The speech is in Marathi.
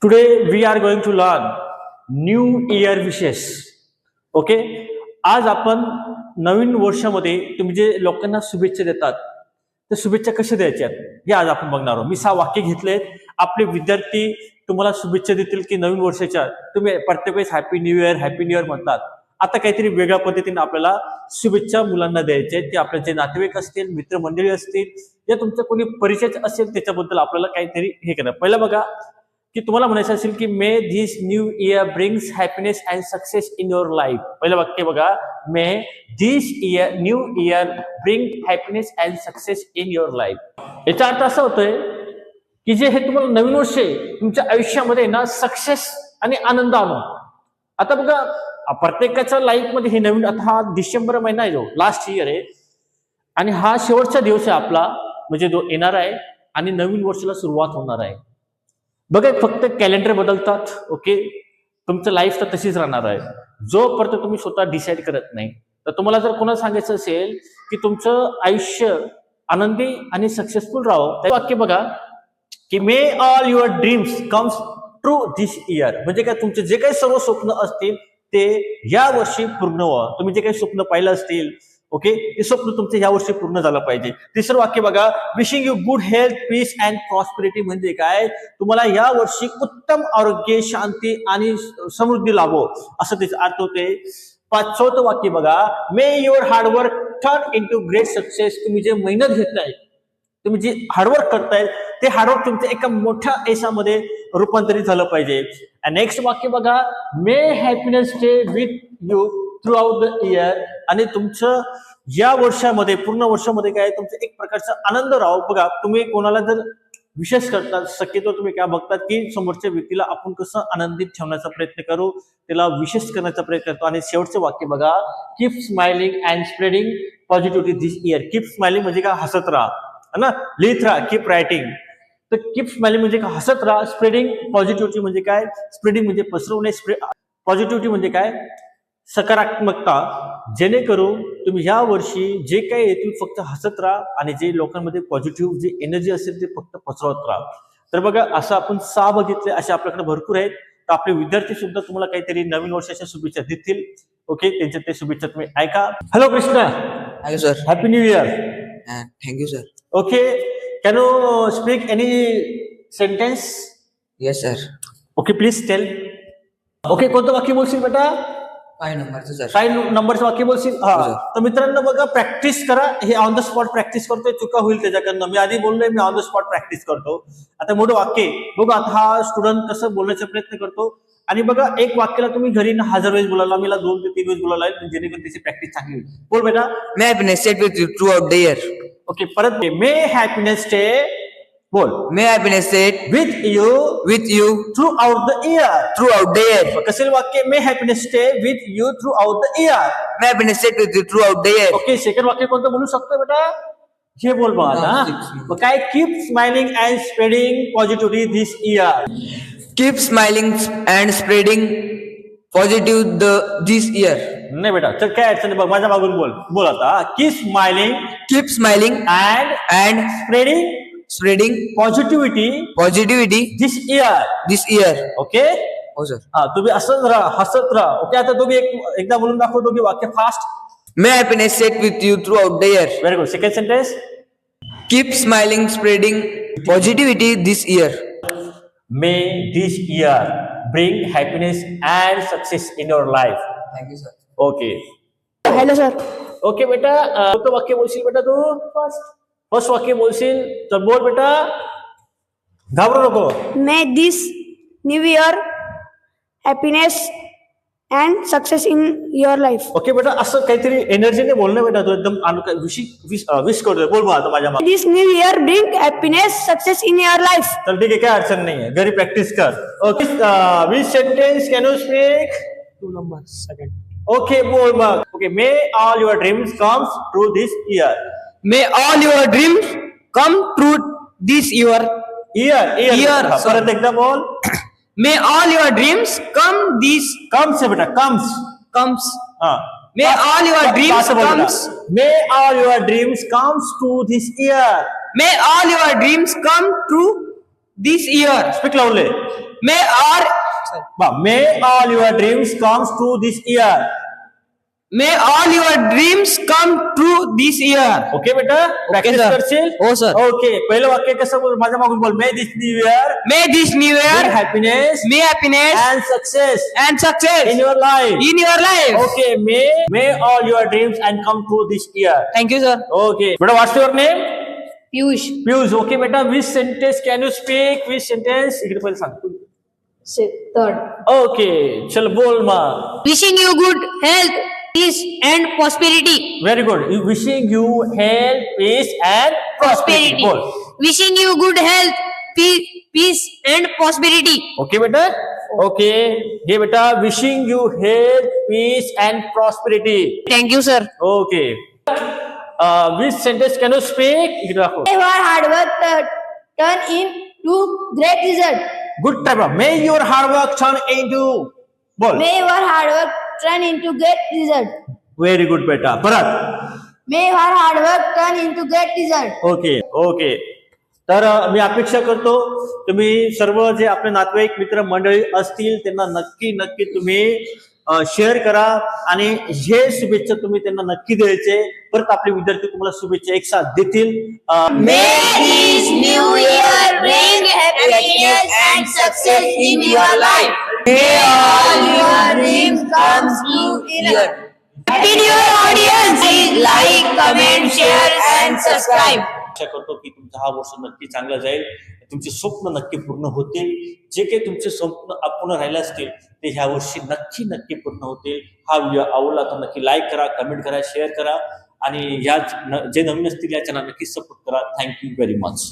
Today we are going to learn New Year wishes. Okay, आज आपण नवीन वर्षामध्ये तुम्ही जे लोकांना शुभेच्छा देतात त्या शुभेच्छा कशा द्यायच्यात हे आज आपण बघणार आहोत. मी 6 वाक्य घेतलेत. आपले विद्यार्थी तुम्हाला शुभेच्छा देतील की नवीन वर्षाच्या तुम्ही प्रत्येक वेळेस हॅपी न्यू इयर म्हणतात. आता काहीतरी वेगळ्या पद्धतीने आपल्याला शुभेच्छा मुलांना द्यायचे. ते आपले जे नातेवाईक असतील, मित्रमंडळी असतील, या तुमचा कोणी परिचय असेल त्याच्याबद्दल आपल्याला काहीतरी हे करा. पहिलं बघा की तुम्हाला म्हणायचं असेल की may this new year brings happiness and success in your life. पहिलं वाक्य बघा, may this new year bring happiness and success in your life. याचा अर्थ असा होतोय की जे हे तुम्हाला नवीन वर्ष आहे तुमच्या आयुष्यामध्ये ना सक्सेस आणि आनंद आणून. आता बघा प्रत्येकाच्या लाईफ मध्ये हे नवीन, आता हा डिसेंबर महिना आहे जो लास्ट इयर आहे आणि हा शेवटचा दिवस आहे आपला, म्हणजे जो येणार आहे आणि नवीन वर्षाला सुरुवात होणार आहे. बघा फक्त कॅलेंडर बदलतात, ओके, तुमचं लाईफ तर तशीच राहणार आहे जोपर्यंत तुम्ही स्वतः डिसाईड करत नाही. तर तुम्हाला जर कोणाला सांगायचं असेल की तुमचं आयुष्य आनंदी आणि सक्सेसफुल राहावं, तर वाक्य बघा की may all your dreams comes true this year. म्हणजे काय, तुमचे जे काही सर्व स्वप्न असतील ते या वर्षी पूर्ण व्हावं. तुम्ही जे काही स्वप्न पाहिलं असतील, ओके, ते स्वप्न तुमचं या वर्षी पूर्ण झालं पाहिजे. तिसरं वाक्य बघा, wishing you good health, peace and prosperity. म्हणजे काय, तुम्हाला या वर्षी उत्तम आरोग्य, शांती आणि समृद्धी लाभो असं त्याचा अर्थ होते. 5वं वाक्य बघा, may your hard work turn into great success. तुम्ही जे मेहनत घेताय, तुम्ही जे हार्डवर्क करताय ते हार्डवर्क तुमच्या एका मोठ्या यशामध्ये रूपांतरित झालं पाहिजे. नेक्स्ट वाक्य बघा, may happiness stay with you throughout the year. आणि तुमचं या वर्षामध्ये, पूर्ण वर्षामध्ये काय, तुमचं एक प्रकारचा आनंद राहो. बघा तुम्ही कोणाला जर विशेष करतात, शक्यतो तुम्ही काय बघतात की समोरच्या व्यक्तीला आपण कसं आनंदित ठेवण्याचा प्रयत्न करू, त्याला विशेष करण्याचा प्रयत्न करतो. आणि शेवटचं वाक्य बघा, keep smiling and spreading positivity this year. Keep smiling म्हणजे काय, हसत राहा, है ना, लिहित राहा, कीप रायटिंग. तर कीप स्माइलिंग म्हणजे काय, हसत राहा. स्प्रेडिंग पॉझिटिव्हिटी म्हणजे काय, स्प्रेडिंग म्हणजे पसरवणे, पॉझिटिव्हिटी म्हणजे काय, सकारात्मकता. जेणेकरून तुम्ही या वर्षी जे काही येतील फक्त हसत राहा आणि जे लोकांमध्ये पॉझिटिव्ह जे एनर्जी असेल ते फक्त पसरवत राहा. तर बघा असं आपण 6 बघितले, असे आपल्याकडे भरपूर आहेत. तर आपले विद्यार्थी सुद्धा तुम्हाला काहीतरी नवीन वर्षाच्या शुभेच्छा देतील. ओके, त्यांच्या ते शुभेच्छा तुम्ही ऐका. Hello Krishna. Hello, sir. Happy new year. Thank you, sir. Okay, can you speak any sentence? Yes, sir. Okay, please tell. Okay, कोणतं वाक्य बोलशील बेटा? 5 numbers, sir. 5 नंबरचं वाक्य बोलशील. हा, हो, sir. तर मित्रांनो बघा, प्रॅक्टिस करा. हे ऑन द स्पॉट प्रॅक्टिस करतोय, चुका होईल त्याच्याकडनं. मी आधी बोललोय मी ऑन द स्पॉट प्रॅक्टिस करतो. आता मोठं वाक्य बघा, आता हा स्टुडंट कसं बोलण्याचा प्रयत्न करतो. आणि बघा एक वाक्याला तुम्ही घरी 1000 वेळेस बोलायला, मला 2 ते 3 वेळेस बोलायला, जेणेकरून त्याची प्रॅक्टिस चांगली होईल. बोल बेटा. May happiness stay with you throughout the year. Okay, परत मे हॅपीनेस स्टे, बोल, May happiness stay with you with you throughout the year. throughout the year. कसे वाक्य, may happiness stay with you throughout the year. May happiness stay with you throughout the year. Okay, second वाक्य कोणतं बोलू शकतो बेटा? हे बोल बघ आता. मग काय, keep smiling and spreading positivity this year. Keep smiling and spreading positive this year. नाही बेटा, तर काय अडचण बघ, माझ्या मागून बोल आता. Keep smiling Keep smiling and and spreading positivity this year. this year. Okay, Oh, sir. हा, तुम्ही असंच राहा, हसत राहा. ओके, आता तुम्ही एकदा बोलून दाखव दोघे वाक्य fast. May happiness stay with you throughout the year. Very good. Second sentence, Keep smiling, spreading positivity this year. May this year bring happiness and success in your life. Thank you, sir. Okay. Hello sir. Okay बेटा, कोणतं वाक्य बोलशील बेटा तू? फर्स्ट वाक्य बोलशील तर बोल बेटा, घाबरू नको. May this new year happiness and success in your life. Okay बेटा, असं काहीतरी एनर्जीने बोलणं बेटा, तू एकदम विश करतोय. बोल बा आता माझ्या मागे. This new year bring happiness success in your life. तर ठीक आहे, काय अडचण नाहीये, घरी प्रॅक्टिस कर. Okay, which sentence can you speak? 2 numbers. Second. Okay, बोल मग. Okay, may all your dreams comes true this year. May all your dreams come true this year. Year. परत एकदा बोल. May all your dreams comes बेटा, कम्स. हा, May all your dreams comes. May all your dreams comes true this year. May all your dreams come true this year. Speak लावले. May all your dreams comes to this year. May all your dreams come true this year. Okay बेटा, प्रॅक्टिस sir. करशील? हो, sir. ओके, पहिलं वाक्य कसं बोल, माझ्या मागून बोल. May this new year May this new bring year happiness may happiness and success and success in your life. in your life. Okay, may all your dreams and come true this year. Thank you, sir. Okay, beta, what's your name? Piyush. Piyush. Okay, beta, which sentence can you speak? Which sentence? इकडे पहिले सांग. Third. Okay, चल बोल मग. Wishing you good health, peace, and prosperity. Very good. Wishing you health, peace and prosperity. बोल. Wishing you good health, peace, and prosperity. Okay, बेटा. Okay, हे बेटा, wishing you health, peace and prosperity. Thank you, sir. Okay. Which sentence can you speak? इकडे दाखव. May your hard work turn into great result. Good type of. May your hard work turn into. बोल. May your hard work turn into great result. Very good, बेटा. परत. May your hard work turn into great result. Okay. तर मी अपेक्षा करतो तुम्ही सर्व जे आपले नातेवाईक मित्र मंडळी असतील त्यांना नक्की तुम्ही शेअर करा आणि हे शुभेच्छा तुम्ही त्यांना नक्की द्यायचे. परत आपले विद्यार्थी तुम्हाला शुभेच्छा एक साथ देतील. May this new year bring happiness and success in your life. May all Your dreams come true in your Happy New Year audience! Please like, comment, share and subscribe. आशा करतो की तुमचा हा वर्ष नक्की चांगला जाईल, तुमचे स्वप्न नक्की पूर्ण होतील. जे काही तुमचे स्वप्न अपूर्ण राहिले असतील ते ह्या वर्षी नक्की पूर्ण होतील. हा व्हिडिओ आवडला तर नक्की लाईक करा, कमेंट करा, शेअर करा आणि जे नवीन असतील या चॅनल नक्की सपोर्ट करा. Thank you very much.